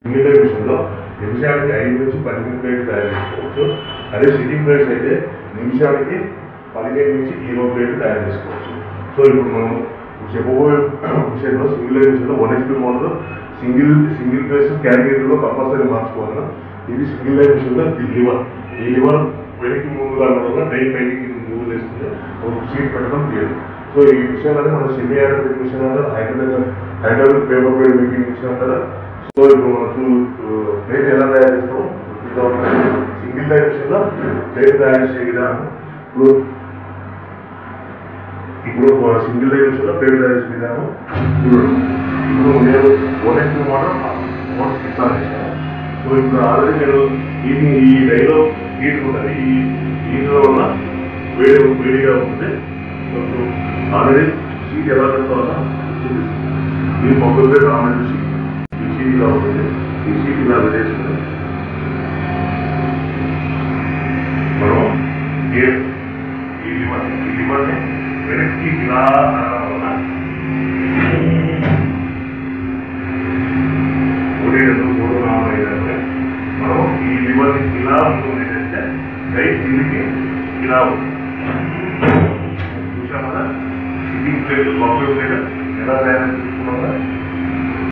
మిగతా విషయంలో నిమిషానికి 5 నుంచి 15 ప్లేట్లు తయారు చేసుకోవచ్చు. అదే సిట్టింగ్ ప్లేట్స్ అయితే నిమిషానికి 15 నుంచి 20 ప్లేట్లు తయారు చేసుకోవచ్చు. సో ఇప్పుడు మనం చెప్పబోయే విషయంలో సింగిల్ లైన్ విషయంలో 1:1 మోడల్ సింగిల్ ప్లేస్ క్యాటగిరీలో కంపల్సరీ మార్చుకోవాలి. ఇది సింగిల్ లైన్ విషయంలో ఈ లివర్ వెనక్కి ముందుగా వల్ల డై పైకి ముందు వేస్తుంది, ఒక సీట్ పెట్టడం తీయదు. సో ఈ విషయాలని మనం సెమీ ఆటోమేటిక్ మిషన్ అంటారు, hydraulic paper plate making machine అంటారు. సో ఇప్పుడు మనం ప్లేట్ ఎలా తయారు చేస్తాం, సింగిల్ లైన్ విషయంలో ప్లేట్ తయారు చేసే విధానం ఇప్పుడు సింగిల్ లైన్ విషయంలో ప్లేట్ తయారు చేసే విధానం ఇప్పుడు నేను 1:2 మోడల్ ఇస్తాను. సో ఇప్పుడు ఆల్రెడీ నేను ఈ డైలో హీట్ ఉంటుంది, ఈ హీట్లో ఉన్న వేడిగా ఉంటుంది. ఆల్రెడీ సీట్ ఎలా పెడతామో చూపిస్తుంది. ఇది మొబైల్ ప్లేట్ ఆల్రెడీ ఈ సీట్ ఇలా ఉంటుంది. ఈ సీట్ ఇలా పెట్టేసుకుని మనం ఈ లివర్ని వెనక్కి ఇలా అనడం వల్ల 1, 2, 3, 4, 5 మనం ఈ లివర్ని ఇలా ఉంటుంది అంటే రైట్ కిందికి ఇలా ఉంటుంది. చూసాం కదా సిట్టింగ్ ప్లేట్, బఫే ప్లేట్ ఎలా తయారు చేసుకున్నాం కదా.